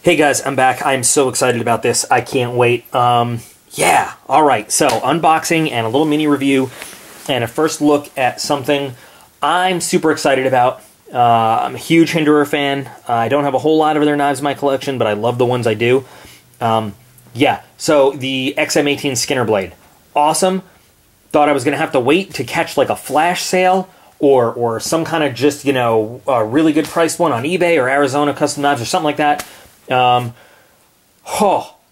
Hey guys, I'm back. I'm so excited about this. I can't wait. Yeah, alright, so unboxing and a little mini review and a first look at something I'm super excited about. I'm a huge Hinderer fan. I don't have a whole lot of their knives in my collection, but I love the ones I do. Yeah, so the XM-18 Skinner blade. Awesome. Thought I was going to have to wait to catch like a flash sale or some kind of just, you know, a really good priced one on eBay or Arizona Custom Knives or something like that.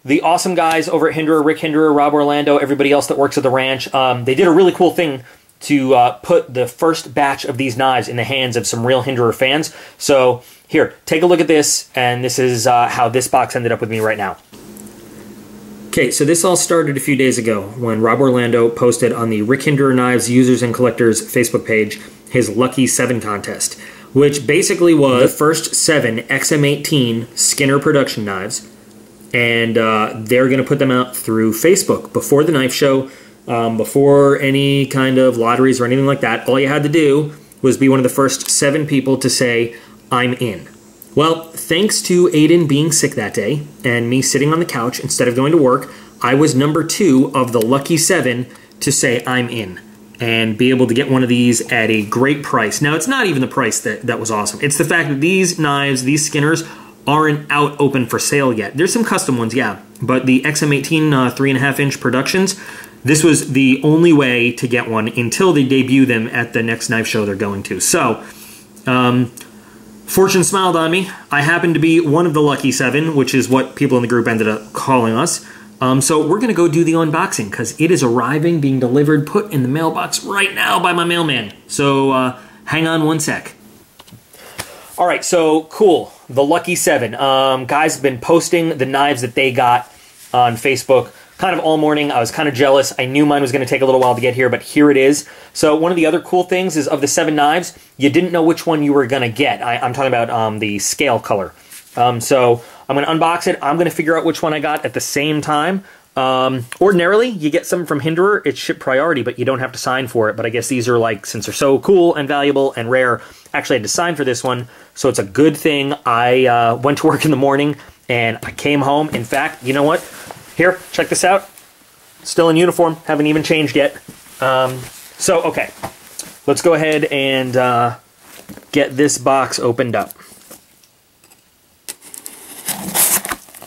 The awesome guys over at Hinderer, Rick Hinderer, Rob Orlando, everybody else that works at the ranch, they did a really cool thing to put the first batch of these knives in the hands of some real Hinderer fans. So here, take a look at this, and this is how this box ended up with me right now. Okay, so this all started a few days ago when Rob Orlando posted on the Rick Hinderer Knives Users and Collectors Facebook page his Lucky 7 contest, which basically was the first 7 XM-18 Skinner production knives, and they're going to put them out through Facebook before the knife show, before any kind of lotteries or anything like that. All you had to do was be one of the first 7 people to say, "I'm in." Well, thanks to Aiden being sick that day and me sitting on the couch instead of going to work, I was number 2 of the lucky 7 to say I'm in and be able to get one of these at a great price. Now, it's not even the price that was awesome. It's the fact that these knives, these Skinners, aren't out open for sale yet. There's some custom ones, yeah, but the XM-18 3.5-inch productions, this was the only way to get one until they debut them at the next knife show they're going to. So, fortune smiled on me. I happened to be one of the lucky 7, which is what people in the group ended up calling us. So we're going to go do the unboxing because it is arriving, being delivered, put in the mailbox right now by my mailman. So hang on one sec. All right, so cool. The lucky 7. Guys have been posting the knives that they got on Facebook kind of all morning. I was kind of jealous. I knew mine was going to take a little while to get here, but here it is. So one of the other cool things is of the 7 knives, you didn't know which one you were going to get. I'm talking about the scale color. So I'm going to unbox it. I'm going to figure out which one I got at the same time. Ordinarily, you get some from Hinderer. It's ship priority, but you don't have to sign for it. But I guess these are like, since they're so cool and valuable and rare, actually I had to sign for this one. So it's a good thing I went to work in the morning and I came home. In fact, you know what? Here, check this out. Still in uniform. Haven't even changed yet. So, okay. Let's go ahead and get this box opened up.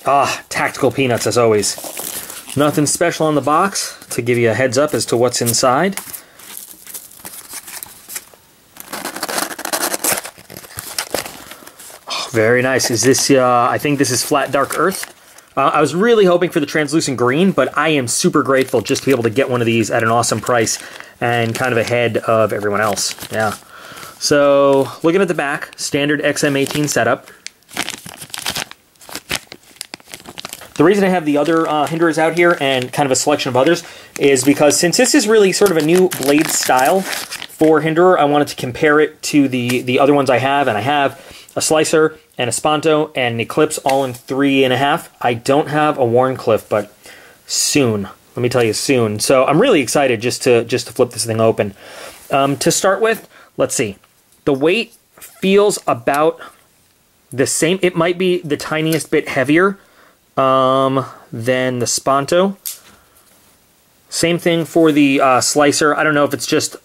Ah, tactical peanuts as always. Nothing special on the box to give you a heads up as to what's inside. Oh, very nice. Is this, I think this is Flat Dark Earth. I was really hoping for the translucent green, but I am super grateful just to be able to get one of these at an awesome price and kind of ahead of everyone else. Yeah. So, looking at the back, standard XM-18 setup. The reason I have the other Hinderers out here and kind of a selection of others is because since this is really sort of a new blade style for Hinderer, I wanted to compare it to the other ones I have, and I have a Slicer and a Sponto and an Eclipse all in 3.5. I don't have a Warncliffe, but soon. Let me tell you, soon. So I'm really excited just to flip this thing open. To start with, let's see. The weight feels about the same. It might be the tiniest bit heavier than the Sponto. Same thing for the Slicer. I don't know if it's just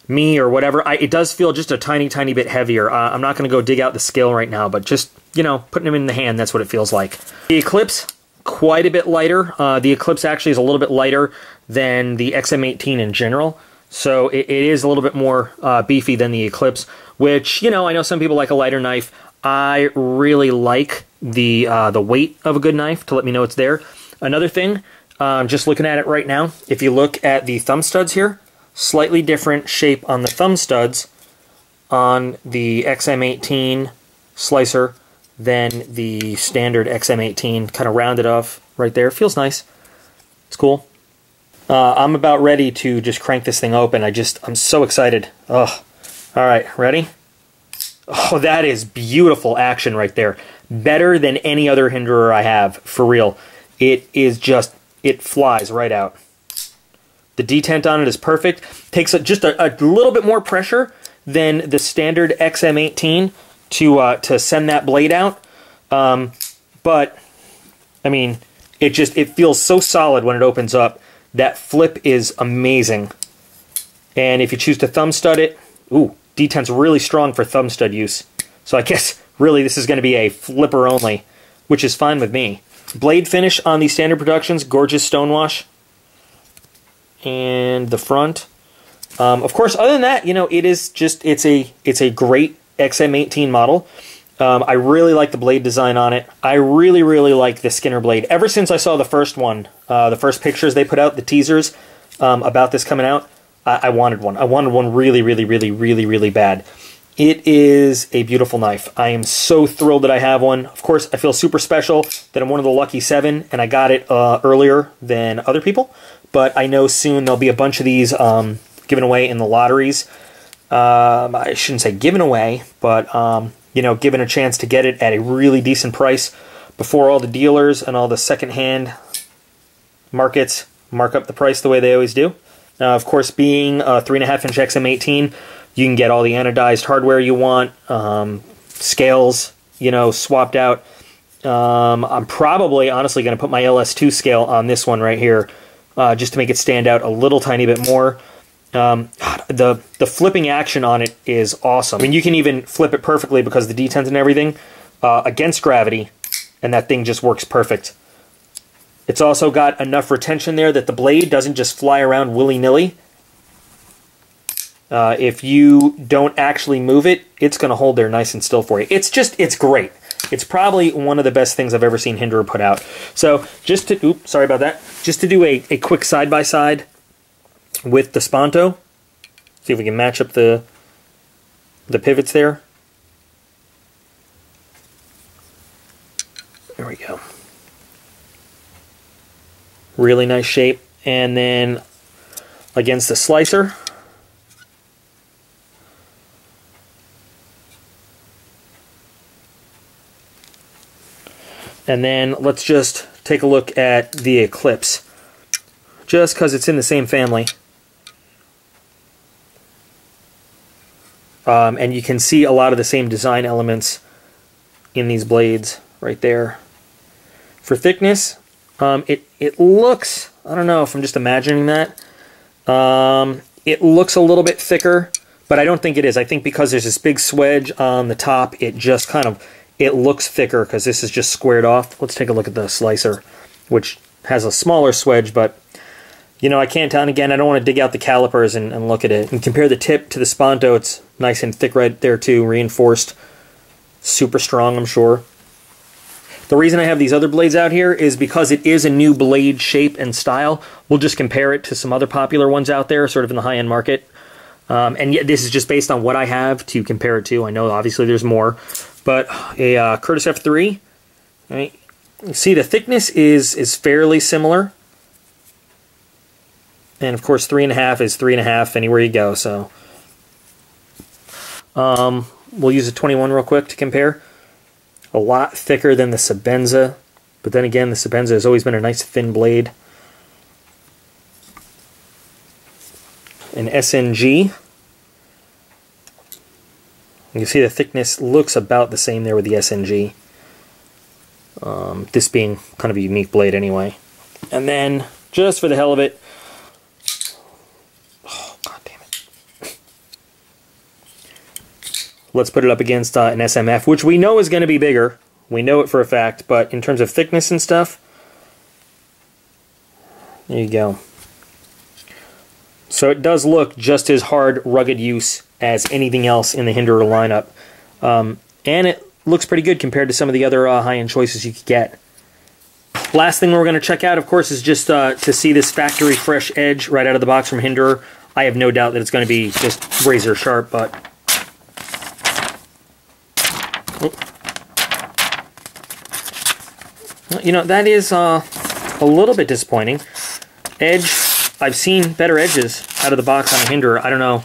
me or whatever. It does feel just a tiny bit heavier. I'm not going to go dig out the scale right now, but just, you know, putting them in the hand, that's what it feels like. The Eclipse, quite a bit lighter. The Eclipse actually is a little bit lighter than the XM-18 in general, so it is a little bit more beefy than the Eclipse, which, you know, I know some people like a lighter knife. I really like the weight of a good knife to let me know it's there. Another thing, just looking at it right now, if you look at the thumb studs here, slightly different shape on the thumb studs on the XM-18 Slicer than the standard XM-18. Kind of rounded off right there. Feels nice. It's cool. I'm about ready to just crank this thing open. I'm so excited. Ugh. All right, ready? Oh, that is beautiful action right there. Better than any other Hinderer I have, for real. It is just, it flies right out. The detent on it is perfect. Takes just a little bit more pressure than the standard XM-18 to send that blade out. but I mean, it feels so solid when it opens up. That flip is amazing. And if you choose to thumb stud it, ooh, D10's really strong for thumb stud use. So I guess really this is going to be a flipper only, which is fine with me. Blade finish on these standard productions, gorgeous stonewash. And the front. Of course, other than that, you know, it's a great XM18 model. I really like the blade design on it. I really, really like the Skinner blade. Ever since I saw the first one, the first pictures they put out, the teasers about this coming out, I wanted one. I wanted one really, really, really, really, really bad. It is a beautiful knife. I am so thrilled that I have one. Of course, I feel super special that I'm one of the lucky 7, and I got it earlier than other people. But I know soon there'll be a bunch of these given away in the lotteries. I shouldn't say given away, but you know, given a chance to get it at a really decent price before all the dealers and all the secondhand markets mark up the price the way they always do. Of course, being a 3.5-inch XM18, you can get all the anodized hardware you want, scales, you know, swapped out. I'm probably, honestly, going to put my LS2 scale on this one right here, just to make it stand out a little tiny bit more. The flipping action on it is awesome. I mean, you can even flip it perfectly because the D10s and everything against gravity, and that thing just works perfect. It's also got enough retention there that the blade doesn't just fly around willy-nilly. If you don't actually move it, it's going to hold there nice and still for you. It's great. It's probably one of the best things I've ever seen Hinderer put out. So just to, oops, sorry about that. Just to do a quick side-by-side with the Sponto. See if we can match up the pivots there. There we go. Really nice shape. And then against the slicer. And then let's just take a look at the Eclipse. Just because it's in the same family. And you can see a lot of the same design elements in these blades right there. For thickness, it looks, I don't know if I'm just imagining that, it looks a little bit thicker, but I don't think it is. I think because there's this big swedge on the top, it just kind of, it looks thicker because this is just squared off. Let's take a look at the slicer, which has a smaller swedge, but you know, I can't tell. And again, I don't want to dig out the calipers and look at it. And compare the tip to the Sponto. It's nice and thick right there too, reinforced. Super strong, I'm sure. The reason I have these other blades out here is because it is a new blade shape and style. We'll just compare it to some other popular ones out there, sort of in the high-end market. And yet this is just based on what I have to compare it to. I know obviously there's more. But a Curtis F3, right? You see the thickness is fairly similar. And of course 3.5 is 3.5 anywhere you go, so we'll use a 21 real quick to compare. A lot thicker than the Sebenza, but then again the Sebenza has always been a nice thin blade. An SNG, you can see the thickness looks about the same there with the SNG. This being kind of a unique blade anyway. And then, just for the hell of it, oh, god damn it. Let's put it up against an SMF, which we know is going to be bigger. We know it for a fact, but in terms of thickness and stuff, there you go. So it does look just as hard, rugged use as anything else in the Hinderer lineup. And it looks pretty good compared to some of the other high-end choices you could get. Last thing we're going to check out, of course, is just to see this factory fresh edge right out of the box from Hinderer. I have no doubt that it's going to be just razor sharp, but... you know, that is a little bit disappointing. Edge, I've seen better edges out of the box on a Hinderer. I don't know.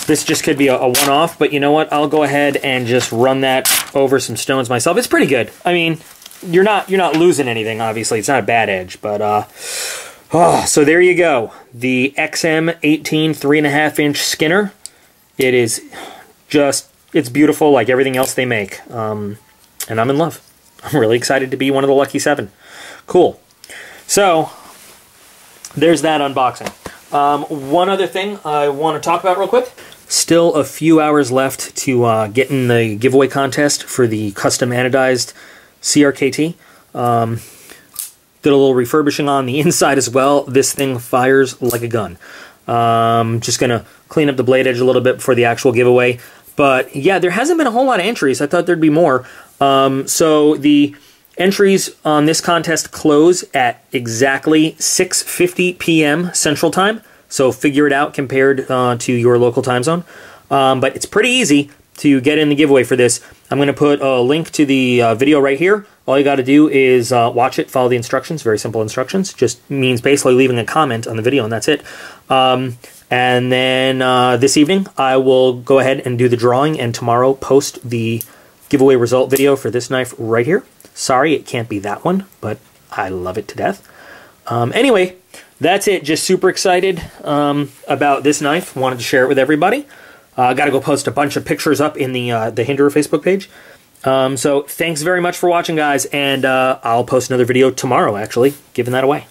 This just could be a one-off, but you know what? I'll go ahead and just run that over some stones myself. It's pretty good. I mean, you're not losing anything, obviously. It's not a bad edge, but so there you go. The XM-18 3.5-inch Skinner. It is just, it's beautiful like everything else they make. And I'm in love. I'm really excited to be one of the lucky 7. Cool. So, there's that unboxing. One other thing I want to talk about real quick. Still a few hours left to get in the giveaway contest for the custom anodized CRKT. Did a little refurbishing on the inside as well. This thing fires like a gun. Just going to clean up the blade edge a little bit before the actual giveaway. But yeah, there hasn't been a whole lot of entries. I thought there'd be more. So the entries on this contest close at exactly 6:50 p.m. Central Time. So figure it out compared to your local time zone. But it's pretty easy to get in the giveaway for this. I'm going to put a link to the video right here. All you got to do is watch it, follow the instructions. Very simple instructions. Just means basically leaving a comment on the video, and that's it. And then this evening, I will go ahead and do the drawing, and tomorrow post the giveaway result video for this knife right here. Sorry, it can't be that one, but I love it to death. Anyway, that's it. Just super excited about this knife. Wanted to share it with everybody. Got to go post a bunch of pictures up in the Hinderer Facebook page. So thanks very much for watching, guys, and I'll post another video tomorrow, actually, giving that away.